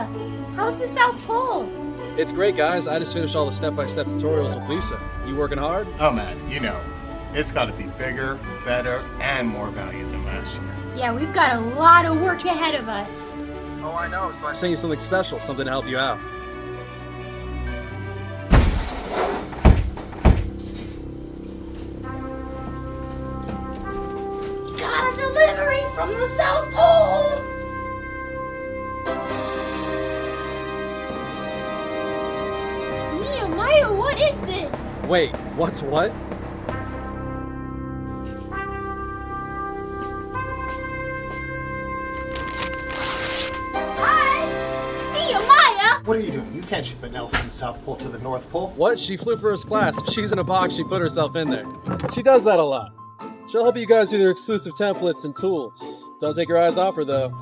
Nehemiah! How's the South Pole? It's great, guys. I just finished all the step-by-step tutorials with Lisa. You working hard? Oh man, you know, it's got to be bigger, better, and more valued than last year. Yeah, we've got a lot of work ahead of us. Oh, I know. So I sent you something special, something to help you out. Got a delivery from the South Pole! Nehemiah, what is this? Wait, what's what? Hi! Nehemiah! What are you doing? You can't ship an elf from the South Pole to the North Pole. What? She flew first class. If she's in a box, she put herself in there. She does that a lot. She'll help you guys with your exclusive templates and tools. Don't take your eyes off her, though.